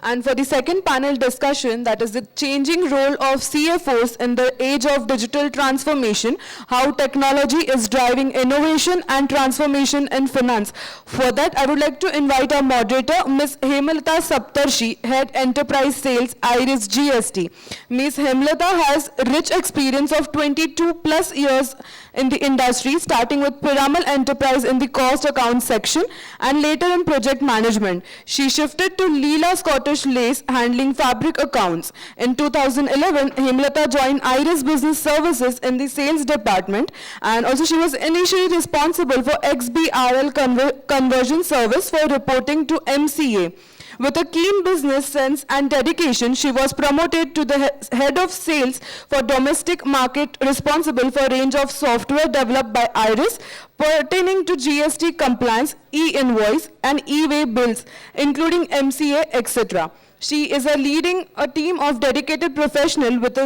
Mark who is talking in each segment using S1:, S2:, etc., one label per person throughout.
S1: And for the second panel discussion, that is the changing role of CFOs in the age of digital transformation, how technology is driving innovation and transformation in finance. For that, I would like to invite our moderator, Ms. Hemalatha Saptarshi, Head Enterprise Sales, IRIS GST. Ms. Hemalatha has rich experience of 22 plus years in the industry, starting with Piramal Enterprise in the cost account section and later in project management. She shifted to Leela Scottish Lace, handling fabric accounts. In 2011, Hemalatha joined Iris Business Services in the sales department, and also she was initially responsible for XBRL conversion service for reporting to MCA. With a keen business sense and dedication, she was promoted to the head of sales for domestic market, responsible for a range of software developed by IRIS pertaining to GST compliance, e-invoice, and e-way bills, including MCA, etc. She is leading a team of dedicated professionals with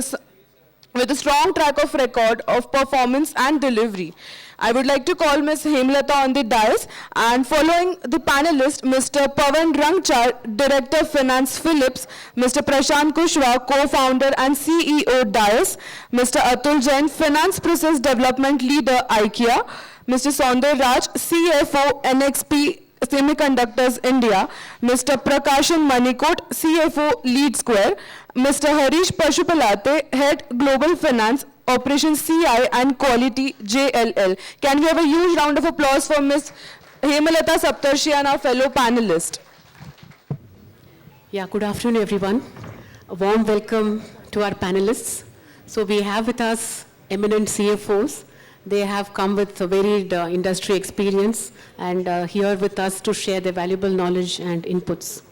S1: a strong track of record of performance and delivery. I would like to call Ms. Hemalatha on the dais, and following the panelist, Mr. Pavan Rangachar, Director Finance Philips, Mr. Prashant Kushwah, Co-founder and CEO dais, Mr. Atul Jain, Finance Process Development Leader IKEA, Mr. Soundar, CFO NXP Semiconductors India, Mr. Prakashan Manikoth, CFO LeadSquared, Mr. Harish Pasupulate, Head Global Finance, Operations CI and Quality JLL. Can we have a huge round of applause for Ms. Hemalatha Saptarshi and our fellow panelists?
S2: Yeah, good afternoon, everyone. A warm welcome to our panelists. So we have with us eminent CFOs. They have come with a varied industry experience and here with us to share their valuable knowledge and inputs.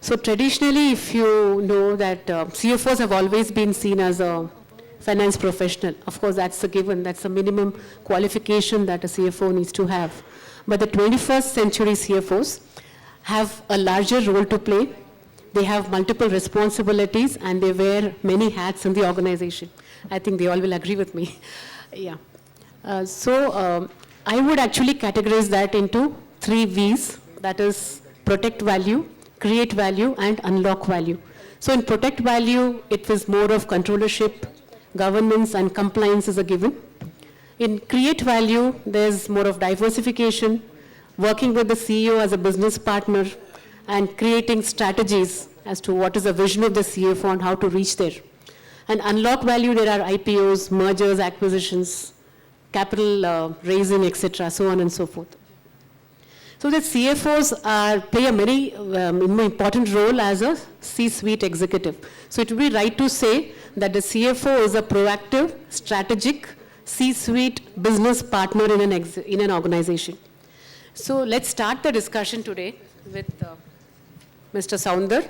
S2: So traditionally, if you know that CFOs have always been seen as a finance professional. Of course, that's a given. That's a minimum qualification that a CFO needs to have. But the 21st century CFOs have a larger role to play. They have multiple responsibilities and they wear many hats in the organization. I think they all will agree with me. Yeah. I would actually categorize that into 3 V's. That is protect value, create value, and unlock value. So in protect value, it was more of controllership, governance and compliance is a given. In create value, there's more of diversification, working with the CEO as a business partner, and creating strategies as to what is the vision of the CFO and how to reach there. And unlock value, there are IPOs, mergers, acquisitions, capital raising, etc., so on and so forth. So the CFOs play a very important role as a C-suite executive. So it would be right to say that the CFO is a proactive, strategic, C-suite business partner in an organization. So let's start the discussion today with Mr. Soundar.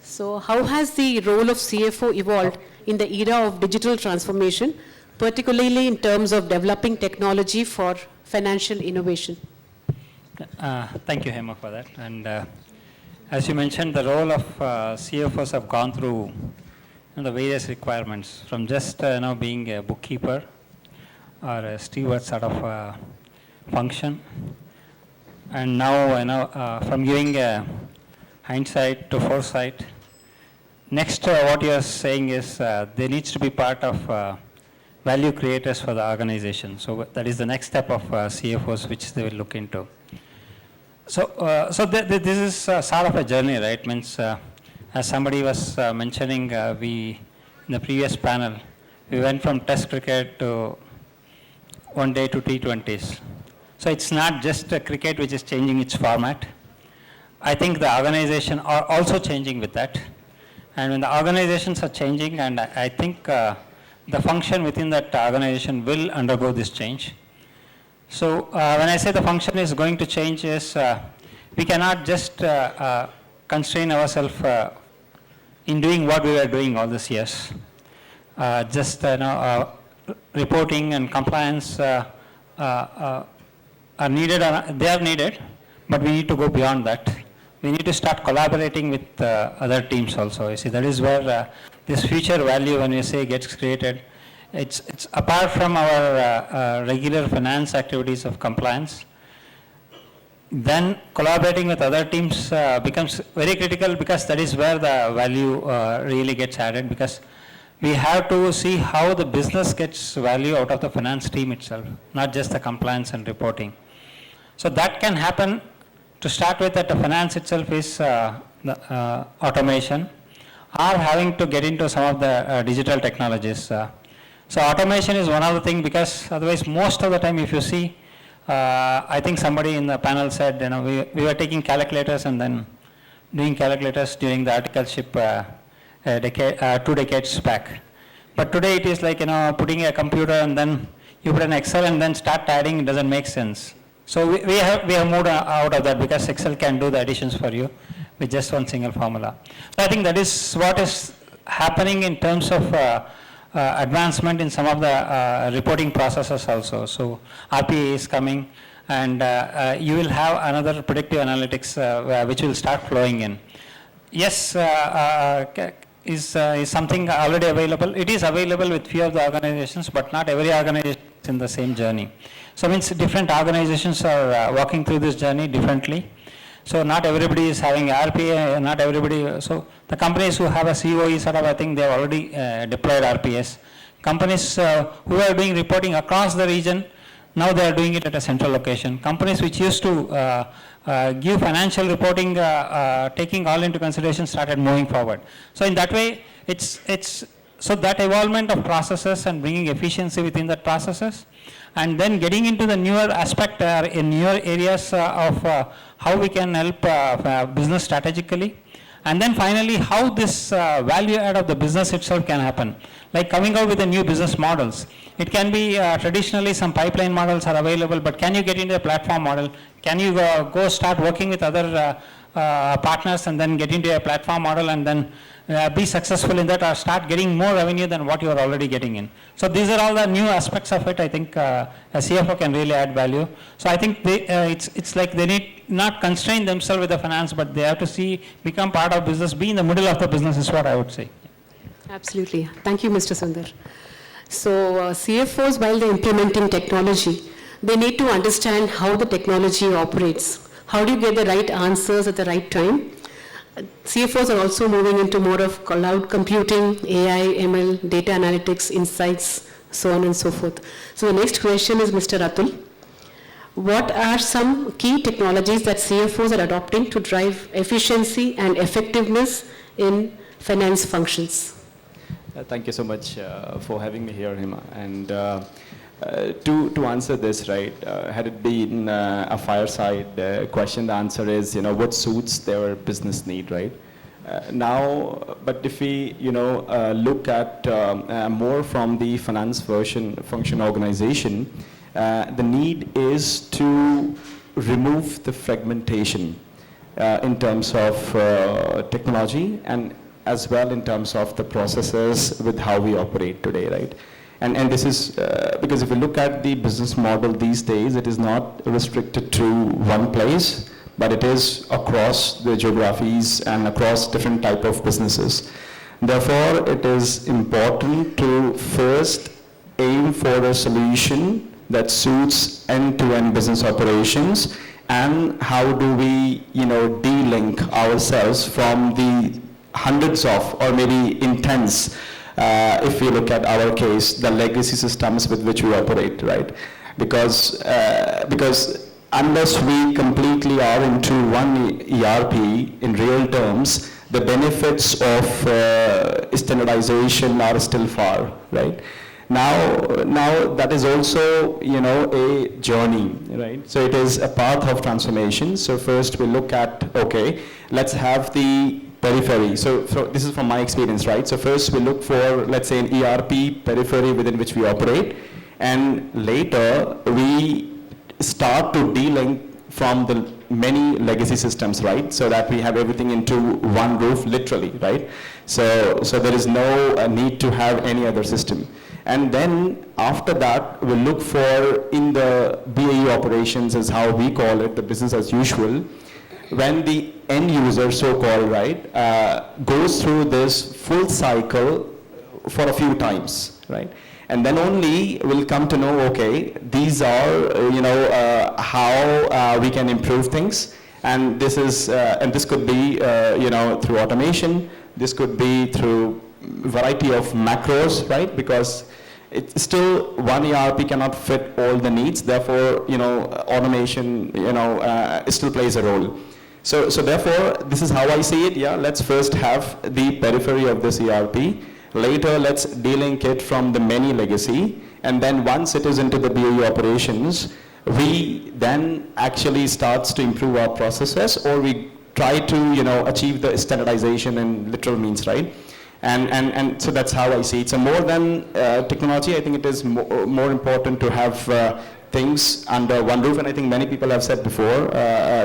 S2: So how has the role of CFO evolved in the era of digital transformation, particularly in terms of developing technology for financial innovation?
S3: Thank you, Hema, for that. And as you mentioned, the role of CFOs have gone through the various requirements, from just being a bookkeeper or a steward sort of function, and now from giving hindsight to foresight. Next, what you are saying is there needs to be part of value creators for the organization. So that is the next step of CFOs, which they will look into. So this is sort of a journey, right? Means, as somebody was mentioning, we in the previous panel, we went from Test cricket to one day to T20s. So it's not just cricket which is changing its format. I think the organization are also changing with that. And when the organizations are changing, and I think the function within that organization will undergo this change. So when I say the function is going to change is, we cannot just constrain ourselves in doing what we were doing all these years. Just reporting and compliance are needed, they are needed, but we need to go beyond that. We need to start collaborating with other teams also. You see, that is where this future value, when you say gets created, it's apart from our regular finance activities of compliance. then collaborating with other teams becomes very critical, because that is where the value really gets added, because we have to see how the business gets value out of the finance team itself, not just the compliance and reporting. So that can happen to start with at the finance itself is the automation, or having to get into some of the digital technologies. So automation is one of the things, because otherwise most of the time if you see, I think somebody in the panel said, we were taking calculators and then doing calculators during the articleship 2 decades back. But today it is like, putting a computer and then you put an Excel and then start adding, it doesn't make sense. So we have moved out of that, because Excel can do the additions for you with just one single formula. So I think that is what is happening in terms of advancement in some of the reporting processes also. So RPA is coming, and you will have another predictive analytics which will start flowing in. Yes, is something already available. It is available with few of the organizations, but not every organization is in the same journey. So means different organizations are walking through this journey differently. So not everybody is having RPA, not everybody. So the companies who have a COE sort of, I think they have already deployed RPS. Companies who are doing reporting across the region, now they are doing it at a central location. Companies which used to give financial reporting, taking all into consideration, started moving forward. So in that way, it's so that evolvement of processes and bringing efficiency within that processes, and then getting into the newer aspect in newer areas of how we can help business strategically, and then finally how this value add of the business itself can happen, like coming out with the new business models. It can be traditionally some pipeline models are available, but can you get into a platform model? Can you go start working with other partners and then get into a platform model and then be successful in that, or start getting more revenue than what you are already getting in. So these are all the new aspects of it. I think a CFO can really add value. So I think it's like they need not constrain themselves with the finance, but they have to become part of business, be in the middle of the business is what I would say.
S2: Absolutely. Thank you, Mr. Soundar. So CFOs, while they're implementing technology, they need to understand how the technology operates. How do you get the right answers at the right time? CFOs are also moving into more of cloud computing, AI, ML, data analytics, insights, so on and so forth. So the next question is Mr. Atul. What are some key technologies that CFOs are adopting to drive efficiency and effectiveness in finance functions?
S4: Thank you so much for having me here, Hema. And to answer this, right, had it been a fireside question, the answer is, what suits their business need, right? But if we, look at more from the finance function organization, the need is to remove the fragmentation in terms of technology, and as well in terms of the processes with how we operate today, right? And this is because if you look at the business model these days, it is not restricted to one place, but it is across the geographies and across different type of businesses. Therefore, it is important to first aim for a solution that suits end-to-end business operations, and how do we, de-link ourselves from the hundreds of, or maybe intense, if you look at our case, the legacy systems with which we operate, right? Because unless we completely are into one ERP in real terms, the benefits of standardization are still far, right? Now that is also, a journey, right? So it is a path of transformation. So first we look at, okay, let's have the periphery. So this is from my experience, right? So first we look for, let's say, an ERP periphery within which we operate, and later we start to de-link from the many legacy systems, right? So that we have everything into one roof, literally, right? So there is no need to have any other system. And then after that, we look for, in the BAU operations, is how we call it, the business as usual, when the end user, so-called, right, goes through this full cycle for a few times, right? And then only we'll come to know, okay, these are, how we can improve things. And this is, and this could be, through automation. This could be through variety of macros, right? Because it's still one ERP cannot fit all the needs. Therefore, automation, still plays a role. So therefore, this is how I see it. Yeah, let's first have the periphery of this ERP. Later, let's de-link it from the many legacy. And then once it is into the BAU operations, we then actually starts to improve our processes, or we try to, achieve the standardization in literal means, right? And so that's how I see it. So more than technology, I think it is more important to have things under one roof. And I think many people have said before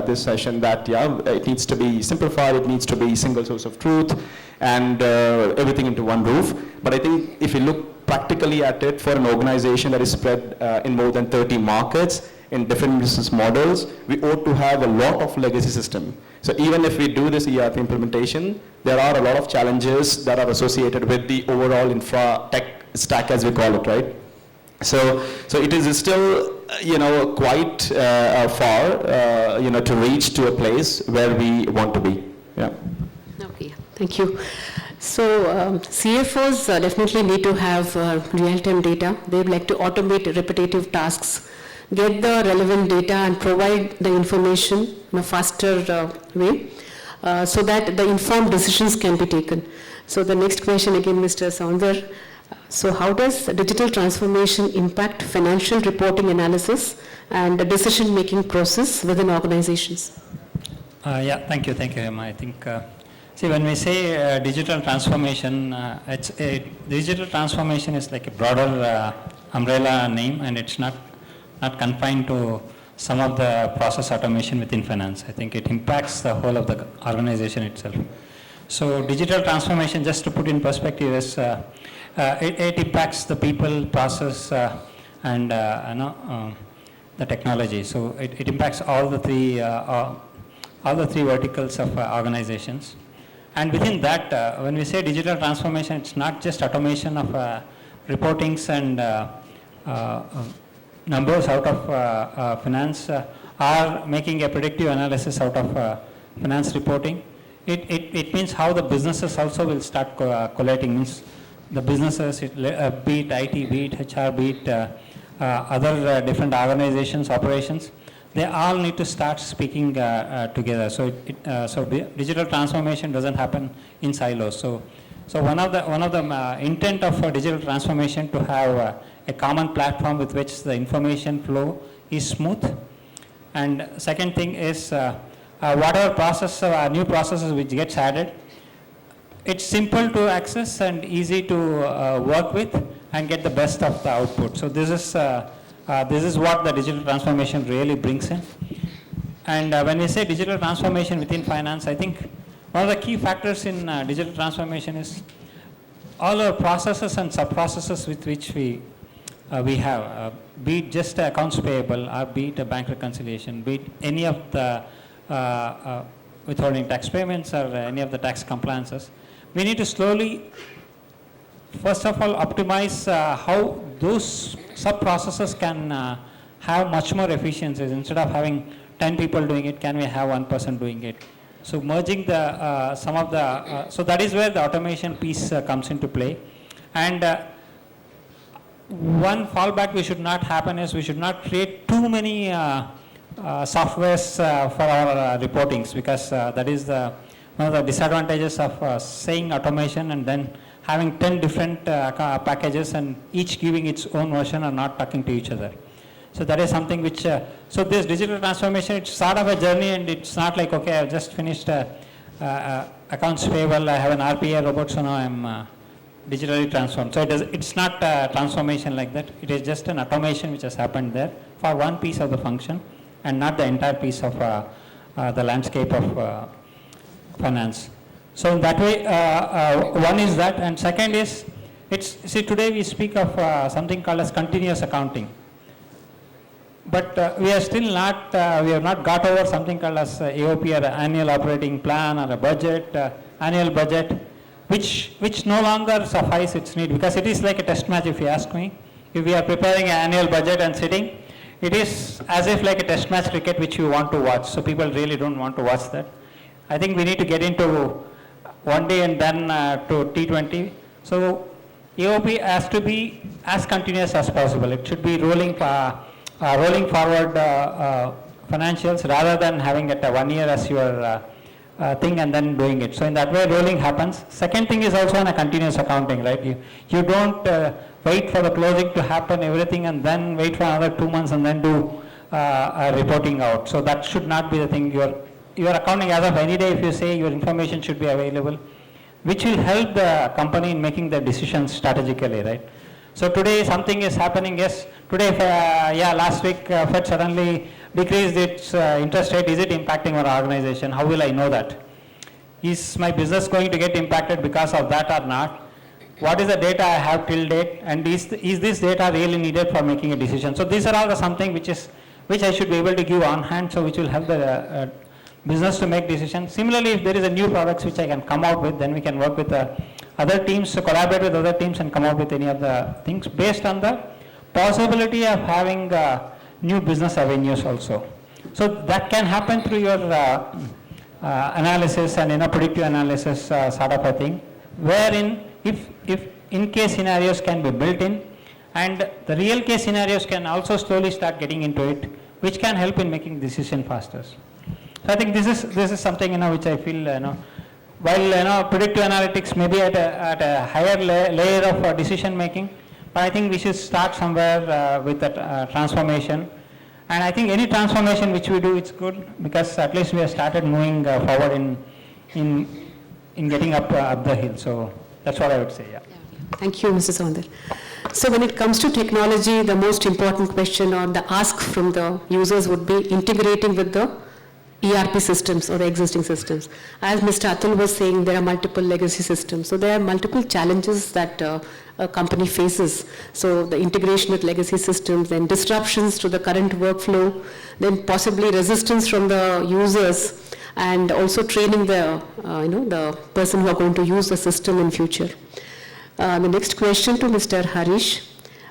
S4: this session that, yeah, it needs to be simplified, it needs to be single source of truth, and everything into one roof. But I think if you look practically at it, for an organization that is spread in more than 30 markets, in different business models, we ought to have a lot of legacy system. So even if we do this ERP implementation, there are a lot of challenges that are associated with the overall infra tech stack, as we call it, right? So it is still, quite far, to reach to a place where we want to be. Yeah.
S2: Okay, thank you. So CFOs definitely need to have real-time data. They would like to automate repetitive tasks, get the relevant data and provide the information in a faster way so that the informed decisions can be taken. So the next question again, Mr. Soundar. So how does digital transformation impact financial reporting analysis and the decision-making process within organizations?
S3: Thank you, Hema. I think, see, when we say digital transformation, digital transformation is like a broader umbrella name, and it's not confined to some of the process automation within finance. I think it impacts the whole of the organization itself. So digital transformation, just to put in perspective, is it impacts the people, process, and the technology. So it impacts all the three verticals of organizations. And within that, when we say digital transformation, it's not just automation of reportings and numbers out of finance, or making a predictive analysis out of finance reporting. It means how the businesses also will start collating. Means the businesses, be it IT, be it HR, be it other different organizations, operations, they all need to start speaking together. So digital transformation doesn't happen in silos. So one of the intent of digital transformation to have a common platform with which the information flow is smooth. And second thing is whatever process, new processes which gets added, it's simple to access and easy to work with and get the best of the output. So this is what the digital transformation really brings in. And when we say digital transformation within finance, I think one of the key factors in digital transformation is all our processes and sub-processes with which we have, be it just accounts payable, or be it a bank reconciliation, be it any of the withholding tax payments or any of the tax compliances. We need to slowly, first of all, optimize how those sub-processes can have much more efficiencies. Instead of having 10 people doing it, can we have one person doing it? So merging the some of the, so that is where the automation piece comes into play. And one fallback we should not happen is we should not create too many softwares for our reportings, because that is one of the disadvantages of saying automation and then having 10 different packages and each giving its own version or not talking to each other. So that is something which, so this digital transformation, it's sort of a journey, and it's not like, okay, I've just finished accounts payable, I have an RPA robot, so now I'm digitally transformed. So it's not transformation like that. It is just an automation which has happened there for one piece of the function and not the entire piece of the landscape of finance. So in that way, one is that, and second is, see, today we speak of something called as continuous accounting. But we are still not, we have not got over something called as AOP, or annual operating plan, or a budget, annual budget. which no longer suffice its need, because it is like a test match if you ask me. If we are preparing an annual budget and sitting, it is as if like a test match cricket which you want to watch, so people really don't want to watch that. I think we need to get into one day and then to T20. So AOP has to be as continuous as possible. It should be rolling forward financials rather than having it 1 year as your thing and then doing it. So in that way, rolling happens. Second thing is also on a continuous accounting, right? You don't wait for the closing to happen, everything, and then wait for another 2 months and then do reporting out. So that should not be the thing. Your accounting as of any day, if you say your information should be available, which will help the company in making the decisions strategically, right? So today something is happening, yes. Today, last week Fed suddenly decreased its interest rate. Is it impacting our organization? How will I know that? Is my business going to get impacted because of that or not? What is the data I have till date? And is this data really needed for making a decision? So these are all the something which I should be able to give on hand, so which will help the business to make decisions. Similarly, if there is a new products which I can come out with, then we can work with other teams, to collaborate with other teams and come out with any of the things based on the possibility of having new business avenues also. So that can happen through your analysis and predictive analysis sort of a thing, wherein if in case scenarios can be built in, and the real case scenarios can also slowly start getting into it, which can help in making decision faster. So I think this is something which I feel while predictive analytics may be at a higher layer of decision making, but I think we should start somewhere with that transformation. And I think any transformation which we do, it's good, because at least we have started moving forward in getting up the hill. So that's what I would say. Yeah.
S2: Thank you, Mr. Soundar. So when it comes to technology, the most important question or the ask from the users would be integrating with the ERP systems or the existing systems. As Mr. Atul was saying, there are multiple legacy systems. So there are multiple challenges that a company faces. So the integration with legacy systems, then disruptions to the current workflow, then possibly resistance from the users, and also training the person who are going to use the system in future. The next question to Mr. Harish: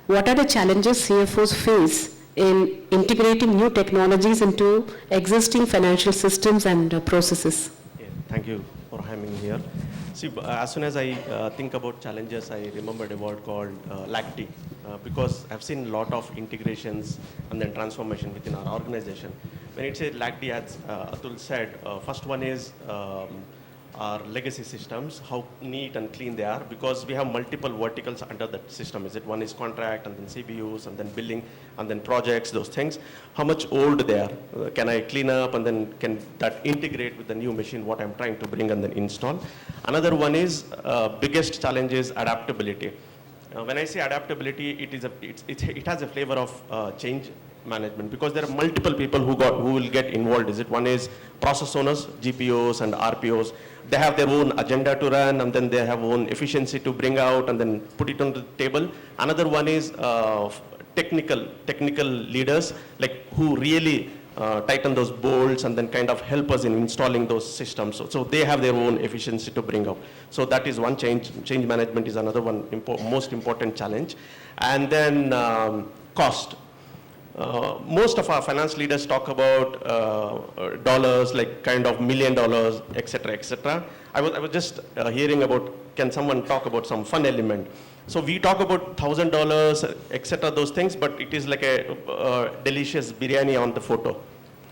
S2: what are the challenges CFOs face in integrating new technologies into existing financial systems and processes?
S5: Yeah, thank you for having me here. See, as soon as I think about challenges, I remembered a word called LACT, because I've seen a lot of integrations and then transformation within our organization. When it says LACT, as Atul said, first one is our legacy systems, how neat and clean they are, because we have multiple verticals under that system. One is contract, and then CBUs, and then billing, and then projects, those things. How much old they are? Can I clean up, and then can that integrate with the new machine, what I'm trying to bring and then install? Another one is, biggest challenge is adaptability. When I say adaptability, it has a flavor of change management, because there are multiple people who will get involved. One is process owners, GPOs and RPOs. They have their own agenda to run, and then they have own efficiency to bring out and then put it on the table. Another one is technical leaders, like who really tighten those bolts and then kind of help us in installing those systems. So they have their own efficiency to bring up. So that is one change. Change management is another one most important challenge. And then cost. Most of our finance leaders talk about dollars, like kind of $1 million, etc., etc. I was just hearing about, can someone talk about some fun element? So we talk about $1,000, etc., those things, but it is like a delicious biryani on the photo.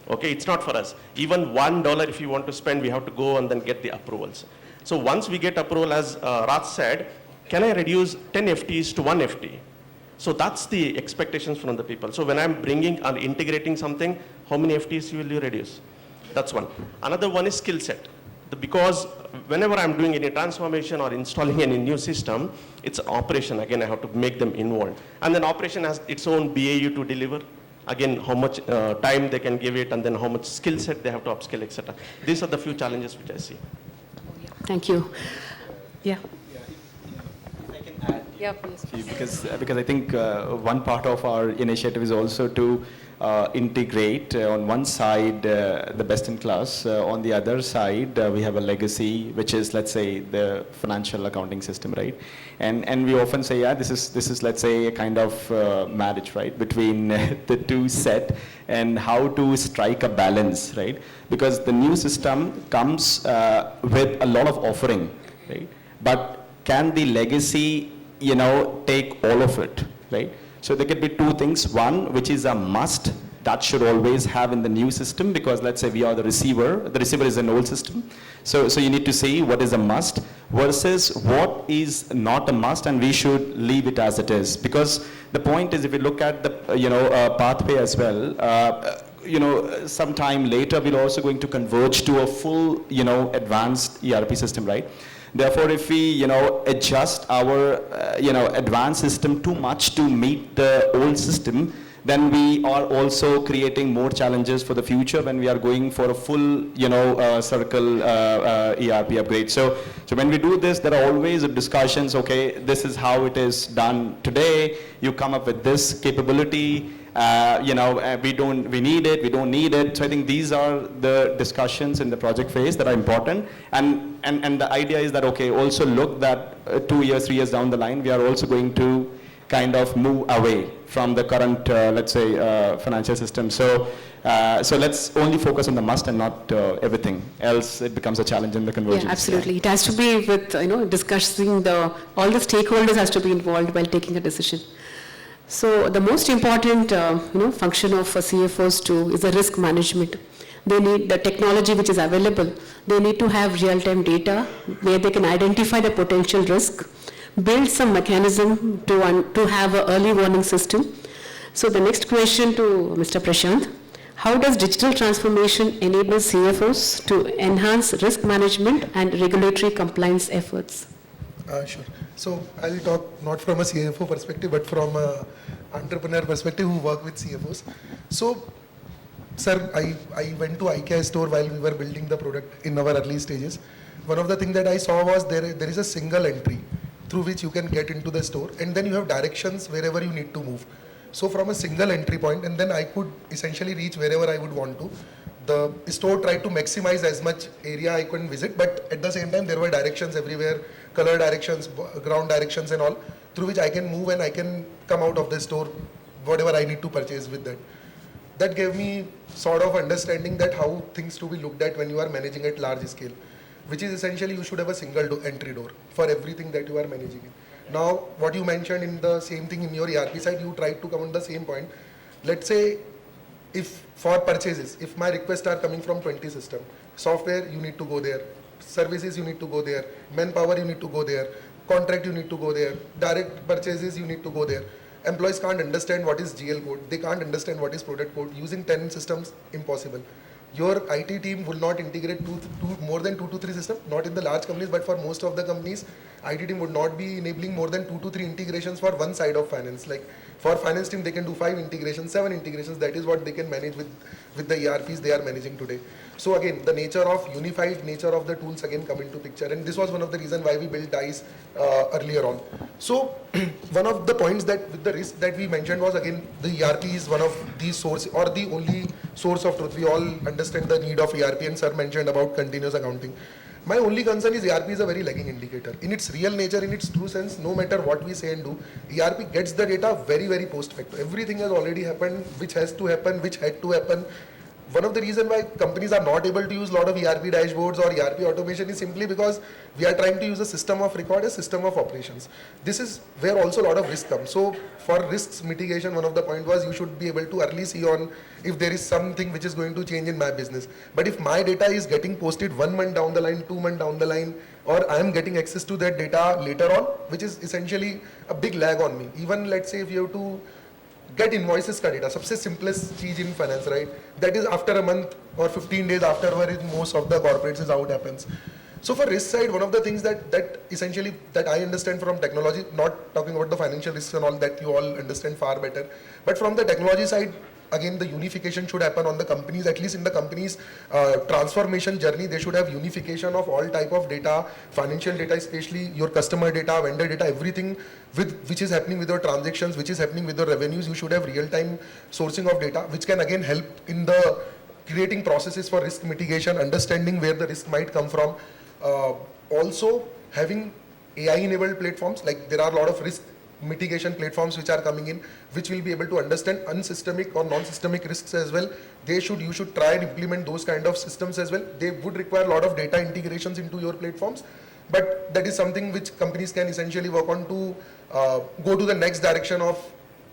S5: Okay, it's not for us. Even $1 if you want to spend, we have to go and then get the approvals. So once we get approval, as Raj said, can I reduce 10 FTs to 1 FT? So that's the expectations from the people. So when I'm bringing or integrating something, how many FTs will you reduce? That's one. Another one is skill set. Because whenever I'm doing any transformation or installing any new system, it's operation. Again, I have to make them involved. And then operation has its own BAU to deliver. Again, how much time they can give it, and then how much skill set they have to upskill, etc. These are the few challenges which I see.
S2: Thank you. Yeah.
S1: Yeah, please.
S4: Because I think one part of our initiative is also to integrate on one side the best in class, on the other side we have a legacy, which is, let's say, the financial accounting system, right? And we often say, yeah, this is let's say a kind of marriage, right, between the two set, and how to strike a balance, right? Because the new system comes with a lot of offering, right? But can the legacy, take all of it, right? So there could be two things. One, which is a must, that should always have in the new system, because let's say we are the receiver is an old system. So you need to see what is a must versus what is not a must, and we should leave it as it is. Because the point is, if you look at the pathway as well, sometime later we're also going to converge to a full advanced ERP system, right? Therefore, if we adjust our advanced system too much to meet the old system, then we are also creating more challenges for the future when we are going for a full circle ERP upgrade. So when we do this, there are always discussions. Okay, this is how it is done today. You come up with this capability. We need it, we don't need it. So I think these are the discussions in the project phase that are important. And the idea is that, okay, also look that 2 years, 3 years down the line, we are also going to kind of move away from the current, let's say, financial system. So let's only focus on the must and not everything. Else it becomes a challenge in the convergence.
S2: Yeah, absolutely. It has to be with, discussing all the stakeholders has to be involved while taking a decision. So the most important, function of CFOs too is the risk management. They need the technology which is available. They need to have real-time data where they can identify the potential risk, build some mechanism to have an early warning system. So the next question to Mr. Prashant: how does digital transformation enable CFOs to enhance risk management and regulatory compliance efforts?
S6: Sure. So I'll talk not from a CFO perspective, but from an entrepreneur perspective who work with CFOs. So, sir, I went to IKEA store while we were building the product in our early stages. One of the things that I saw was there is a single entry through which you can get into the store, and then you have directions wherever you need to move. So from a single entry point, and then I could essentially reach wherever I would want to. The store tried to maximize as much area I couldn't visit, but at the same time there were directions everywhere, color directions, ground directions and all, through which I can move and I can come out of the store, whatever I need to purchase with that. That gave me sort of understanding that how things to be looked at when you are managing at large scale, which is essentially you should have a single entry door for everything that you are managing in. Now, what you mentioned in the same thing in your ERP side, you tried to come on the same point. Let's say if for purchases, if my requests are coming from 20 systems, software you need to go there, services you need to go there, manpower you need to go there, contract you need to go there, direct purchases you need to go there. Employees can't understand what is GL code, they can't understand what is product code. Using 10 systems, impossible. Your IT team will not integrate more than 2 to 3 systems, not in the large companies, but for most of the companies, IT team would not be enabling more than 2 to 3 integrations for one side of finance. Like for finance team, they can do 5 integrations, 7 integrations. That is what they can manage with the ERPs they are managing today. So again, the nature of unified nature of the tools again come into picture, and this was one of the reasons why we built DICE earlier on. So one of the points that with the risk that we mentioned was again the ERP is one of the source or the only source of truth. We all understand the need of ERP, and sir mentioned about continuous accounting. My only concern is ERP is a very lagging indicator. In its real nature, in its true sense, no matter what we say and do, ERP gets the data very, very post facto. Everything has already happened, which has to happen, which had to happen. One of the reasons why companies are not able to use a lot of ERP dashboards or ERP automation is simply because we are trying to use a system of record, a system of operations. This is where also a lot of risk comes. So for risks mitigation, one of the point was you should be able to early see on if there is something which is going to change in my business. But if my data is getting posted 1 month down the line, 2 months down the line, or I am getting access to that data later on, which is essentially a big lag on me. Even let's say if you have to get invoices ka data, सबसे simplest चीज in finance, right? That is after a month or 15 days after where most of the corporates is how it happens. So for risk side, one of the things that essentially that I understand from technology, not talking about the financial risks and all that you all understand far better, but from the technology side, again, the unification should happen on the companies, at least in the company's transformation journey. They should have unification of all type of data, financial data, especially your customer data, vendor data, everything which is happening with your transactions, which is happening with your revenues. You should have real-time sourcing of data, which can again help in the creating processes for risk mitigation, understanding where the risk might come from. Also having AI-enabled platforms, like there are a lot of risk mitigation platforms which are coming in, which will be able to understand unsystemic or non-systemic risks as well. You should try and implement those kind of systems as well. They would require a lot of data integrations into your platforms, but that is something which companies can essentially work on to go to the next direction of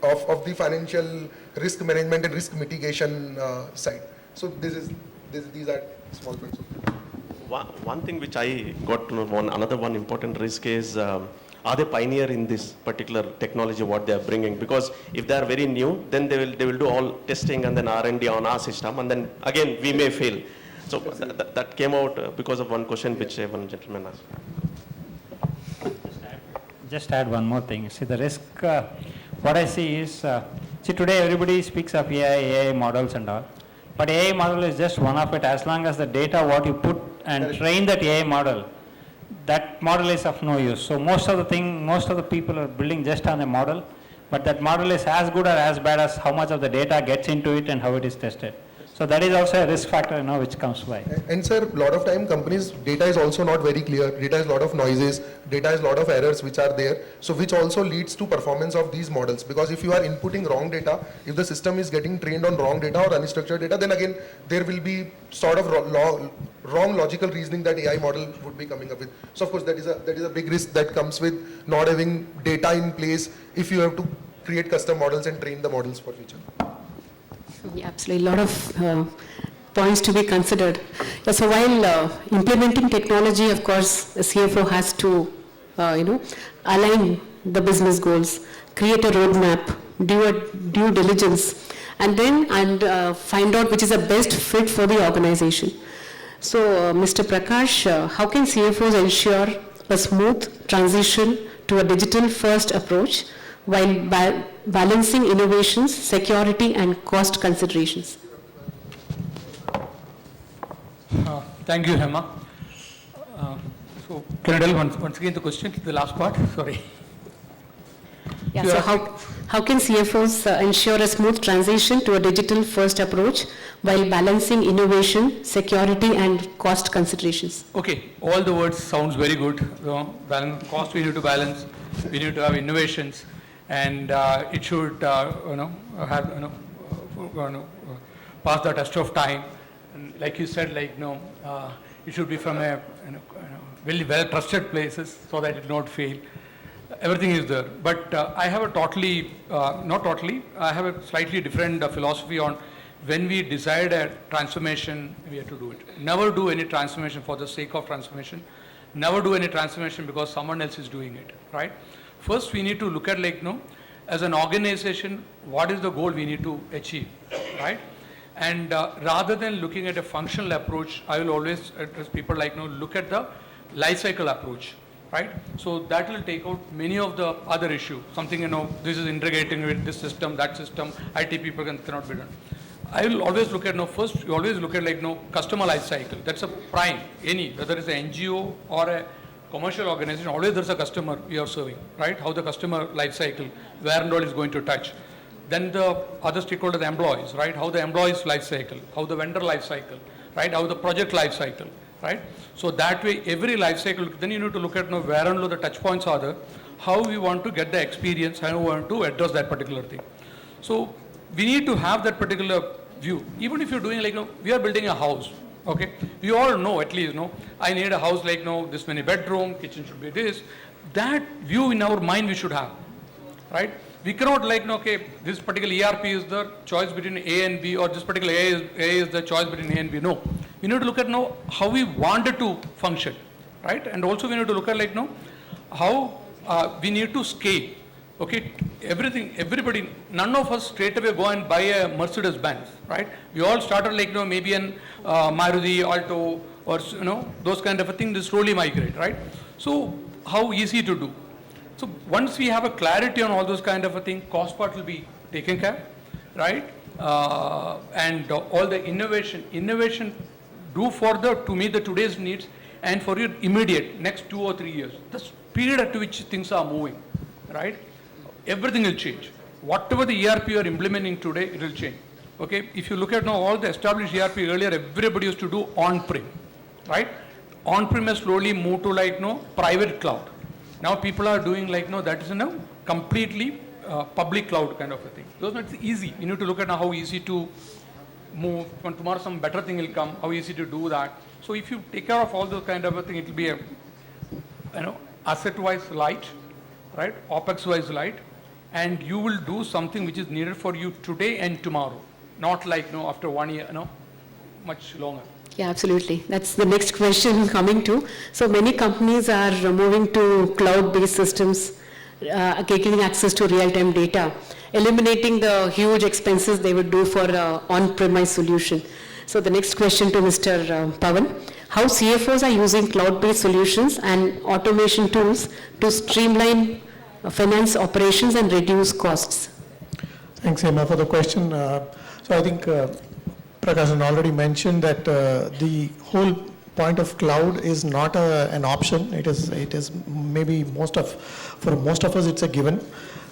S6: the financial risk management and risk mitigation side. So these are small points.
S5: One thing which I got to know, another one important risk is, are they pioneer in this particular technology, what they are bringing? Because if they are very new, then they will do all testing and then R&D on our system, and then again we may fail. So that came out because of one question which one gentleman asked.
S3: Just add one more thing. See, the risk, what I see is, see, today everybody speaks of AI models and all. But AI model is just one of it. As long as the data, what you put and train that AI model, that model is of no use. So most of the people are building just on a model, but that model is as good or as bad as how much of the data gets into it and how it is tested. So that is also a risk factor, which comes by.
S6: And sir, a lot of time companies, data is also not very clear. Data has a lot of noises. Data has a lot of errors which are there. So which also leads to performance of these models. Because if you are inputting wrong data, if the system is getting trained on wrong data or unstructured data, then again, there will be sort of wrong logical reasoning that AI model would be coming up with. So of course, that is a big risk that comes with not having data in place if you have to create custom models and train the models for future.
S2: Yeah, absolutely. A lot of points to be considered. Yeah, so while implementing technology, of course, the CFO has to, align the business goals, create a roadmap, do a due diligence, and then find out which is the best fit for the organization. So, Mr. Prakash, how can CFOs ensure a smooth transition to a digital-first approach while balancing innovations, security, and cost considerations?
S7: Thank you, Hema. So, can I tell once again the question, the last part? Sorry.
S2: Yeah, so how can CFOs ensure a smooth transition to a digital-first approach while balancing innovation, security, and cost considerations?
S7: Okay, all the words sounds very good. Balance, cost we need to balance, we need to have innovations, and it should have pass the test of time. And like you said, it should be from a very well trusted places so that it will not fail. Everything is there, but I have I have a slightly different philosophy on when we decide a transformation, we have to do it. Never do any transformation for the sake of transformation. Never do any transformation because someone else is doing it, right? First, we need to look at as an organization, what is the goal we need to achieve, right? And rather than looking at a functional approach, I will always address people look at the life cycle approach, right? So that will take out many of the other issues. Something, this is integrating with this system, that system, IT people cannot be done. I will always look at, first you always look at customer life cycle. That's a prime, whether it's an NGO or a commercial organization, always there's a customer we are serving, right? How the customer life cycle, where and all is going to touch. Then the other stakeholders, the employees, right? How the employees life cycle, how the vendor life cycle, right? How the project life cycle, right? So that way, every life cycle, then you need to look at where and all the touch points are there, how we want to get the experience, how we want to address that particular thing. So we need to have that particular view. Even if you're doing we are building a house, okay? We all know, at least, I need a house this many bedroom, kitchen should be this. That view in our mind we should have, right? We cannot okay, this particular ERP is the choice between A and B, or this particular A is the choice between A and B. No. We need to look at how we want it to function, right? And also we need to look at how we need to scale. Okay, everybody, none of us straight away go and buy a Mercedes Benz, right? We all started maybe an Maruti, Alto, or those kind of a thing. They slowly migrate, right? So how easy to do? So once we have a clarity on all those kind of a thing, cost part will be taken care, right? and all the innovation do for to meet the today's needs and for your immediate next 2 or 3 years. The speed at which things are moving, right? Everything will change. Whatever the ERP you are implementing today, it will change. Okay, if you look at now all the established ERP earlier, everybody used to do on-prem, right? On-prem has slowly moved to like private cloud. Now people are doing like that is completely public cloud kind of a thing. Those it's easy. You need to look at how easy to move. When tomorrow some better thing will come, how easy to do that. So if you take care of all those kind of a thing, it will be a asset-wise light, right? OpEx-wise light, and you will do something which is needed for you today and tomorrow, not like after 1 year, much longer.
S2: Yeah, absolutely. That's the next question coming to. So many companies are moving to cloud-based systems, getting access to real-time data, eliminating the huge expenses they would do for on-premise solution. So the next question to Mr. Pavan, how CFOs are using cloud-based solutions and automation tools to streamline finance operations and reduce costs?
S8: Thanks, Hema, for the question. So I think Prakashan already mentioned that the whole point of cloud is not an option. It is maybe for most of us it's a given,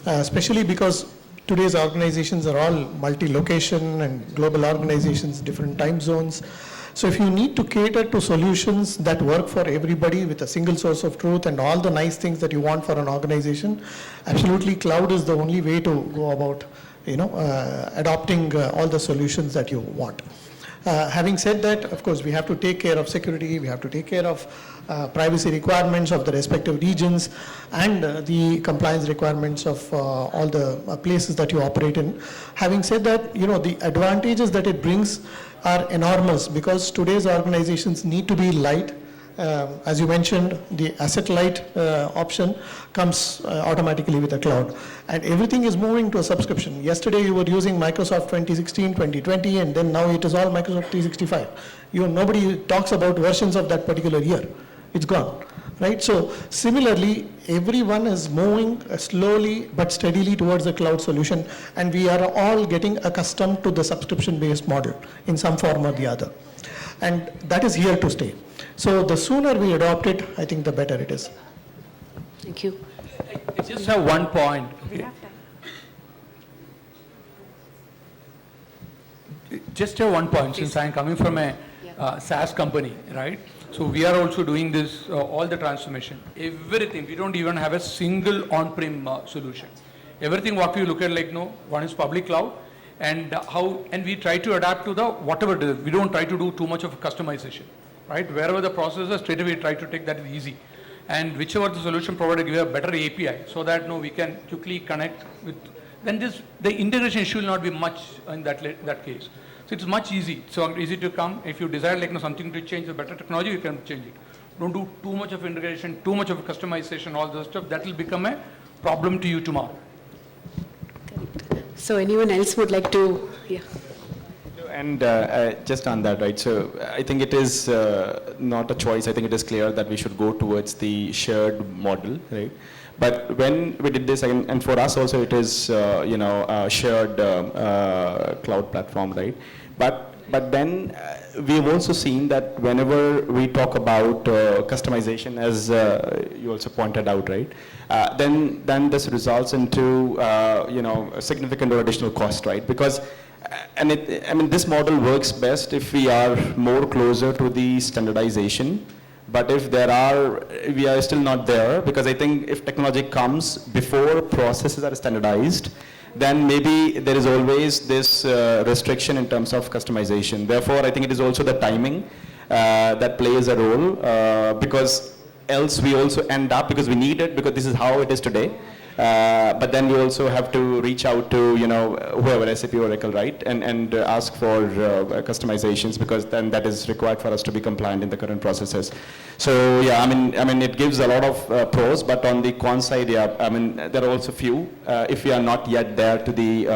S8: especially because today's organizations are all multi-location and global organizations, different time zones. So if you need to cater to solutions that work for everybody with a single source of truth and all the nice things that you want for an organization, absolutely cloud is the only way to go about adopting all the solutions that you want. Having said that, of course, we have to take care of security, we have to take care of privacy requirements of the respective regions and the compliance requirements of all the places that you operate in. Having said that, the advantages that it brings are enormous because today's organizations need to be light. As you mentioned, the asset light option comes automatically with the cloud. And everything is moving to a subscription. Yesterday you were using Microsoft 2016, 2020, and then now it is all Microsoft 365. Nobody talks about versions of that particular year. It's gone, right? So similarly, everyone is moving slowly but steadily towards the cloud solution, and we are all getting accustomed to the subscription-based model in some form or the other. And that is here to stay. So the sooner we adopt it, I think the better it is.
S2: Thank you.
S7: I just have one point. Okay. Just have one point, since I am coming from a SaaS company, right? So we are also doing this, all the transformation. Everything, we don't even have a single on-prem solution. Everything what we look at one is public cloud, and we try to adapt to whatever it is. We don't try to do too much of customization, right? Wherever the process is, straight away we try to take that easy. And whichever the solution provider give a better API so that we can quickly connect with, then the integration issue will not be much in that case. So it's much easy. So easy to come. If you desire something to change, a better technology, you can change it. Don't do too much of integration, too much of customization, all those stuff. That will become a problem to you tomorrow.
S2: So anyone else would like to? Yeah.
S4: And just on that, right, so I think it is not a choice. I think it is clear that we should go towards the shared model, right? But when we did this, and for us also it is, a shared cloud platform, right? But then we've also seen that whenever we talk about customization, as you also pointed out, right? Then this results into, a significant or additional cost, right? Because this model works best if we are more closer to the standardization. But if we are still not there, because I think if technology comes before processes are standardized, then maybe there is always this restriction in terms of customization. Therefore, I think it is also the timing that plays a role, because else we also end up, because we need it, because this is how it is today. But then we also have to reach out to whoever, SAP, Oracle, right, and ask for customizations, because then that is required for us to be compliant in the current processes. So yeah, I mean it gives a lot of pros, but on the con side, yeah, there are also few if we are not yet there to the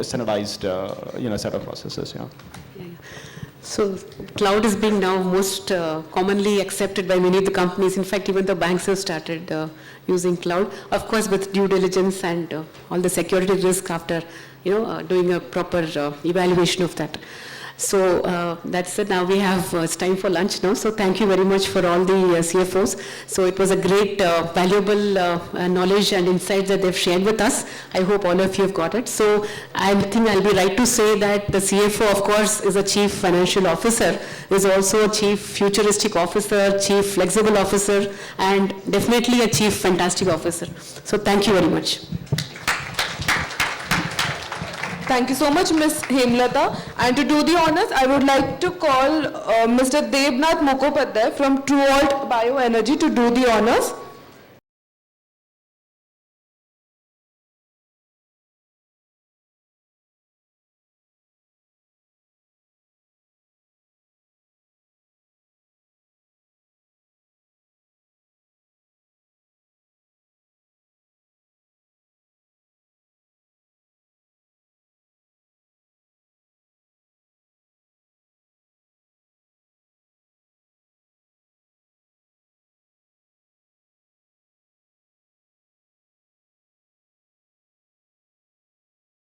S4: standardized set of processes. Yeah.
S2: So cloud is being now most commonly accepted by many of the companies. In fact, even the banks have started using cloud. Of course, with due diligence and all the security risk after doing a proper evaluation of that. So that's it. Now we have, it's time for lunch now. So thank you very much for all the CFOs. So it was a great, valuable knowledge and insights that they've shared with us. I hope all of you have got it. So I think I'll be right to say that the CFO, of course, is a chief financial officer, is also a chief futuristic officer, chief flexible officer, and definitely a chief fantastic officer. So thank you very much.
S1: Thank you so much, Ms. Hemalatha. And to do the honors, I would like to call Mr. Devnath Mukhopadhyay from Trualt Bioenergy to do the honors.